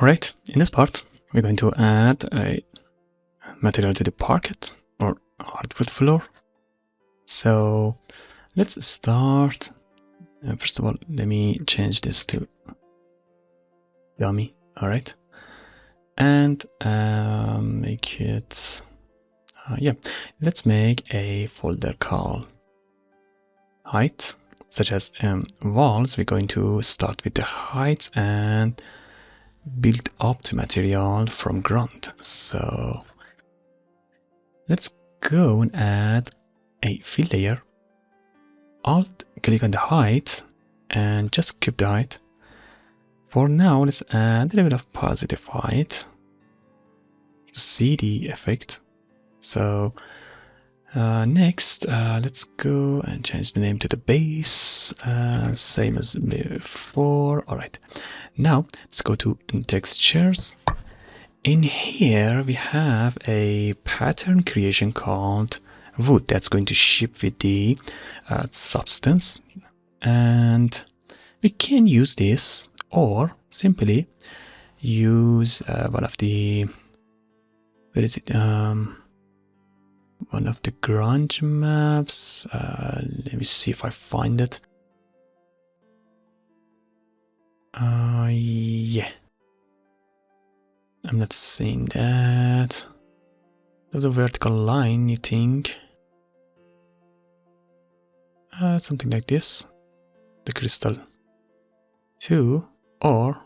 Alright, in this part, we're going to add a material to the parquet or hardwood floor. So let's start. First of all, let me change this to dummy. Alright. And make it, let's make a folder called height, such as walls. We're going to start with the height and build up the material from ground. So let's go and add a fill layer. Alt click on the height and just keep the height. For now, let's add a little bit of positive height to see the effect. So next, let's go and change the name to the base, same as before. All right, now let's go to textures. In here, we have a pattern creation called wood that's going to ship with the substance, and we can use this or simply use one of the one of the grunge maps. Let me see if I find it. Yeah, I'm not seeing that. There's a vertical line, you think? Something like this. The crystal 2, or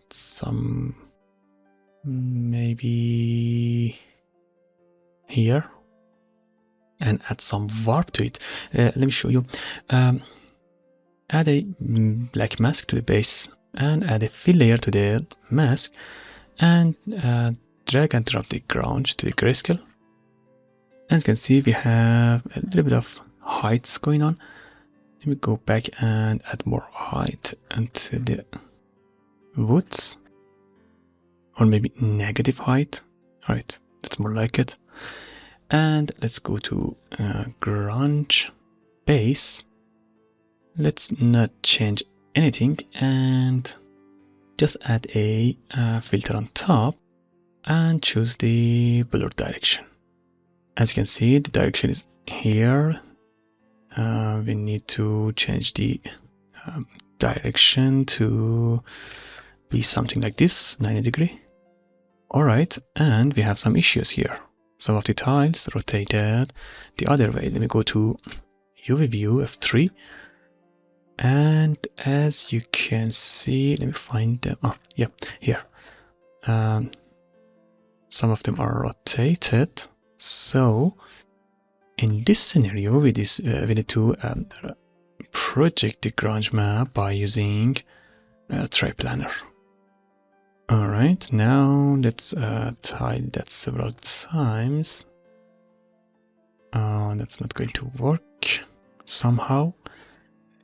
some maybe here, and add some warp to it. Let me show you. Add a black mask to the base and add a fill layer to the mask, and drag and drop the ground to the grayscale. As you can see, we have a little bit of heights going on. Let me go back and add more height until the woods, or maybe negative height. All right, that's more like it. And let's go to grunge base. Let's not change anything and just add a filter on top and choose the blur direction. As you can see, the direction is here. We need to change the direction to be something like this, 90 degrees. All right, and we have some issues here. Some of the tiles rotated the other way. Let me go to UV view F3. And as you can see, let me find them. Oh, yeah, here. Some of them are rotated. So in this scenario, we need to project the grunge map by using Tri-Planar. All right, now let's tile that several times. That's not going to work somehow.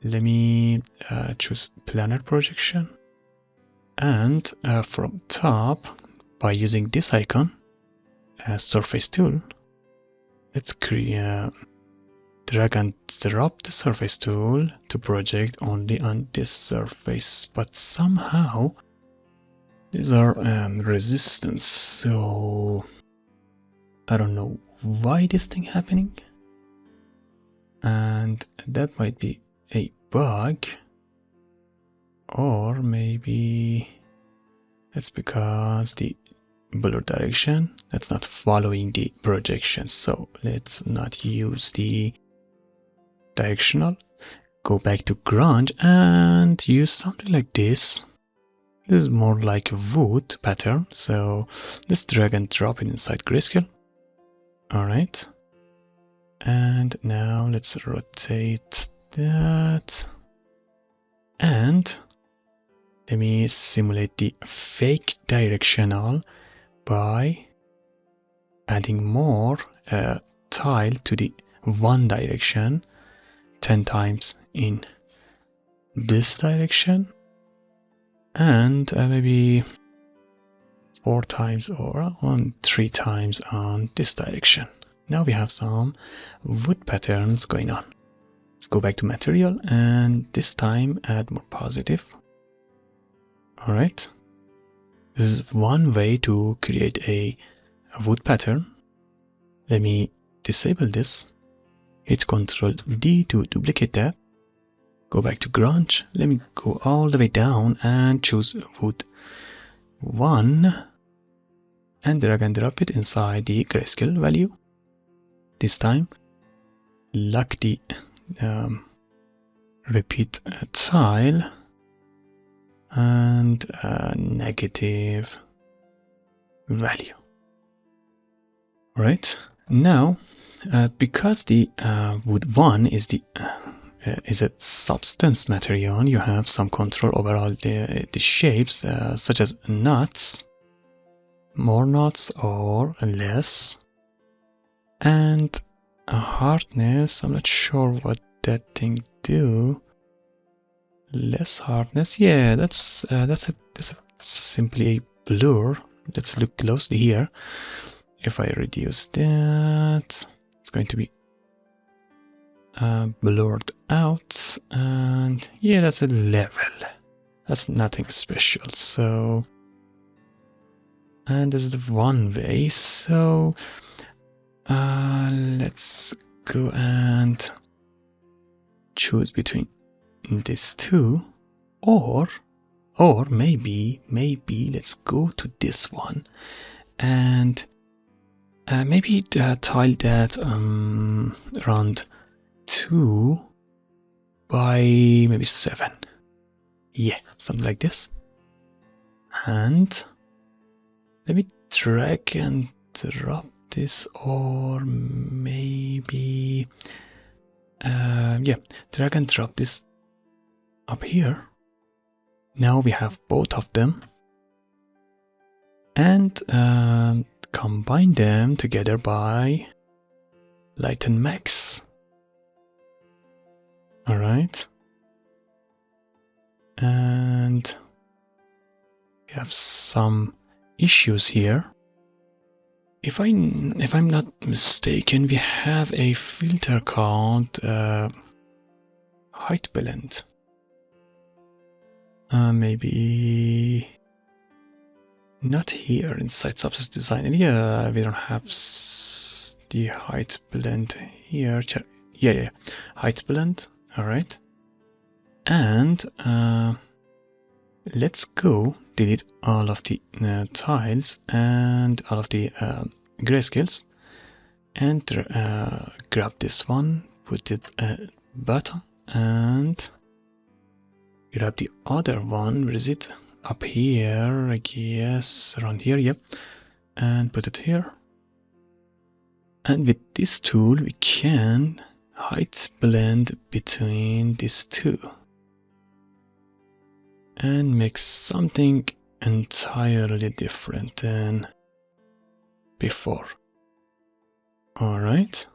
Let me choose planar projection, and from top, by using this icon as surface tool, let's create drag and drop the surface tool to project only on this surface. But somehow these are resistance, so I don't know why this thing happening, and that might be a bug, or maybe that's because the blur direction that's not following the projection. So let's not use the directional. Go back to grunge and use something like this. This is more like a wood pattern, so let's drag and drop it inside grayscale. All right, and now let's rotate that, and let me simulate the fake directional by adding more tile to the one direction, 10 times in this direction, and maybe 4 times or 3 times on this direction. Now we have some wood patterns going on. Let's go back to material and this time add more positive. Alright, this is one way to create a wood pattern. Let me disable this. Hit Ctrl D to duplicate that. Go back to grunge. Let me go all the way down and choose wood 1 and drag and drop it inside the grayscale value. This time, lock the repeat tile and negative value. Right now, because the wood 1 is the is a substance material, you have some control over all the shapes, such as knots, more knots or less, and a hardness. I'm not sure what that thing do. Less hardness, yeah, that's simply a blur. Let's look closely here. If I reduce that, it's going to be blurred out, and yeah, that's a level. That's nothing special. So, and this is the one way. So let's go and choose between these two, or maybe let's go to this one and maybe tile that around 2 by maybe 7. Yeah, something like this. And let me drag and drop this, or maybe yeah, drag and drop this up here. Now we have both of them, and combine them together by lighten max. All right, and we have some issues here. If I'm not mistaken, we have a filter called height blend. Maybe not here inside substance design. Yeah, we don't have the height blend here. Yeah, height blend. All right, and let's go delete all of the tiles and all of the grayscales, and grab this one, put it at bottom, and grab the other one. Where is it? Up here, I guess, around here. Yep, and put it here. And with this tool, we can height blend between these two and make something entirely different than before. All right.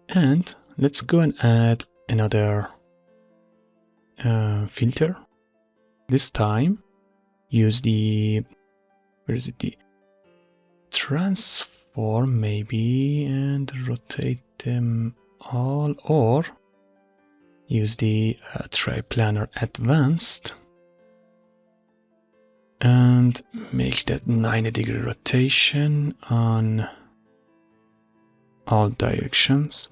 And let's go and add another filter. This time, use the, where is it? The transform maybe, and rotate them all, or use the Tri-Planar Advanced and make that 90-degree rotation on all directions,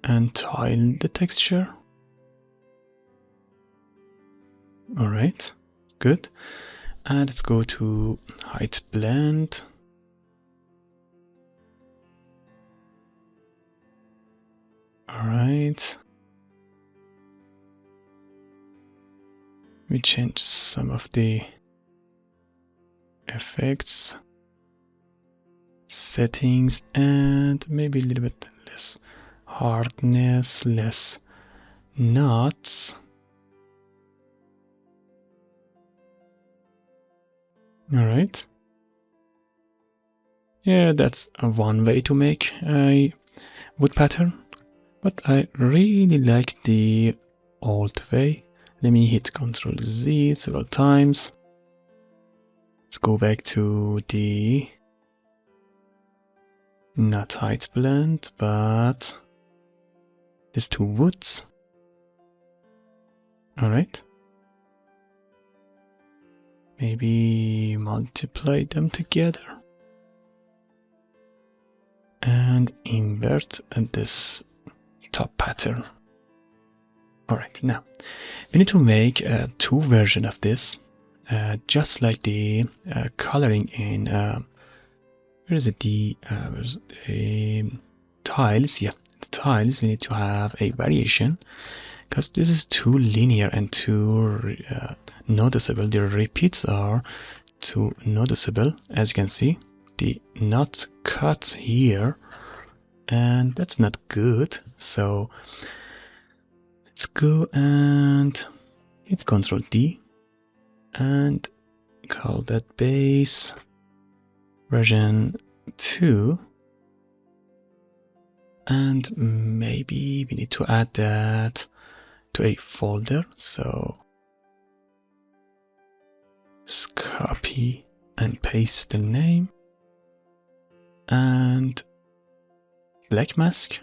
and tile the texture. All right, good. And let's go to height blend. All right. We change some of the effects, settings, and maybe a little bit less hardness, less knots. All right. Yeah, that's one way to make a wood pattern, but I really like the old way. Let me hit Ctrl Z several times. Let's go back to the not height blend, but these two woods. Alright. Maybe multiply them together. And invert this top pattern. Alright, now we need to make two versions of this, just like the coloring in where is it? Where's the tiles? Yeah, the tiles. We need to have a variation because this is too linear and too noticeable. The repeats are too noticeable, as you can see. The not cut here, and that's not good. So let's go and hit Ctrl D and call that base version 2, and maybe we need to add that to a folder. So just copy and paste the name and black mask,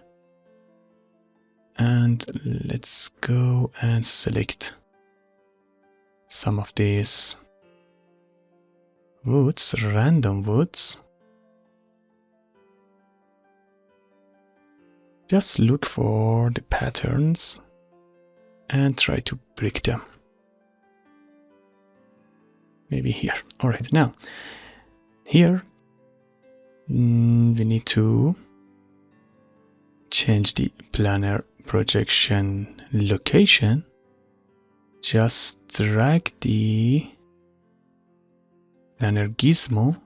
and let's go and select some of these woods, random woods. Just look for the patterns and try to break them. Maybe here. Alright, now here we need to change the planar projection location. Just drag the planar gizmo.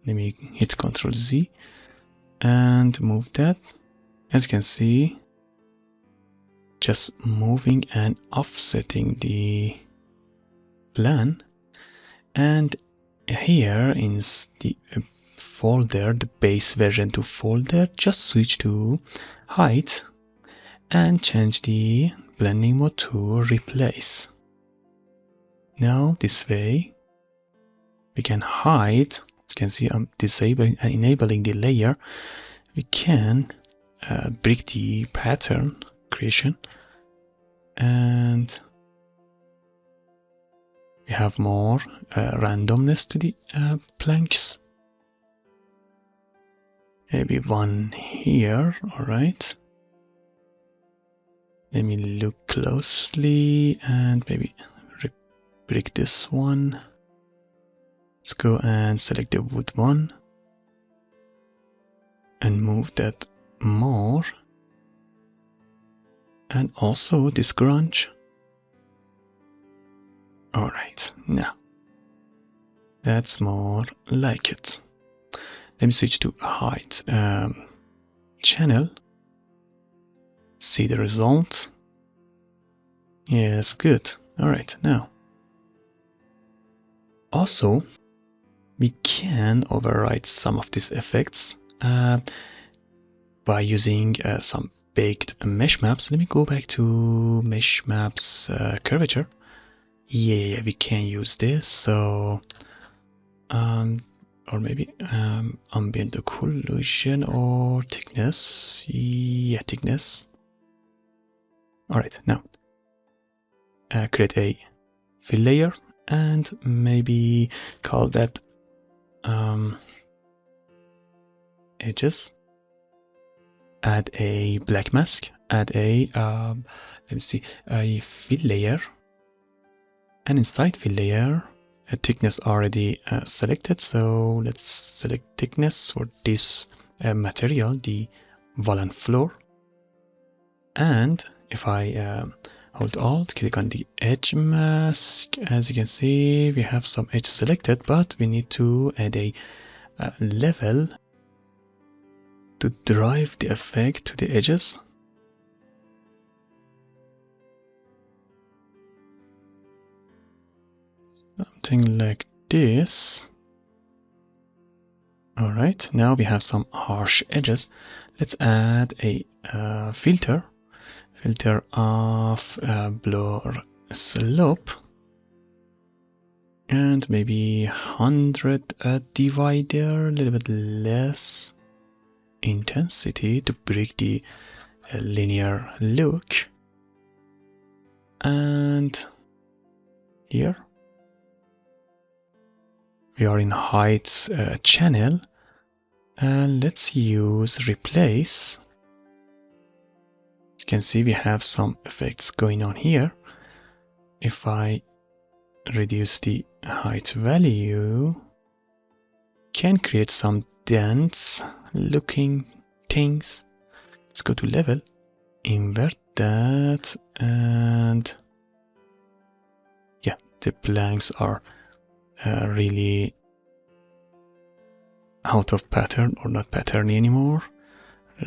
Let me hit Ctrl Z and move that. As you can see, just moving and offsetting the plan. And here in the folder, the base version 2 folder, just switch to height and change the blending mode to replace. Now this way we can hide. As you can see, I'm disabling and enabling the layer. We can break the pattern creation, and we have more randomness to the planks. Maybe one here. All right, let me look closely and maybe break this one. Let's go and select the wood one and move that more, and also this grunge. Alright, now that's more like it. Let me switch to height channel, see the result. Yes, good. Alright, now also we can override some of these effects by using some baked mesh maps. Let me go back to mesh maps curvature. Yeah, we can use this. So or maybe ambient occlusion or thickness. Yeah, thickness. All right, now create a fill layer and maybe call that edges. Add a black mask, add a let me see, a fill layer, and inside fill layer a thickness already selected, so let's select thickness for this material, the Volant floor. And if I hold Alt, click on the edge mask, as you can see we have some edge selected, but we need to add a level to drive the effect to the edges. Something like this. Alright, now we have some harsh edges. Let's add a filter of blur slope, and maybe 100 divider, a little bit less. intensity to break the linear look. And here we are in heights channel. Let's use replace. As you can see, we have some effects going on here. If I reduce the height value, can create some dense looking things. Let's go to level, invert that, and yeah, the blanks are really out of pattern or not patterny anymore.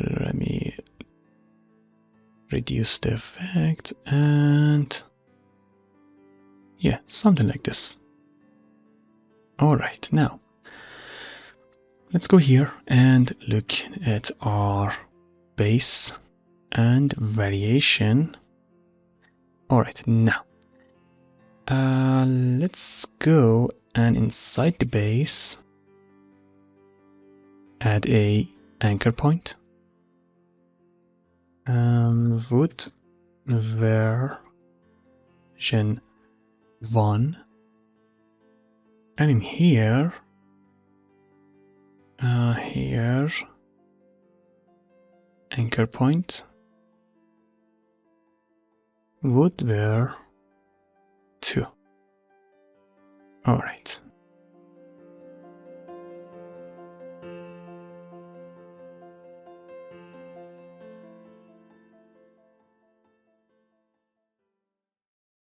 Let me reduce the effect, and yeah, something like this. All right, now let's go here and look at our base and variation. All right, now let's go and inside the base add a anchor point. Wood version 1, and in here here anchor point would were 2. All right,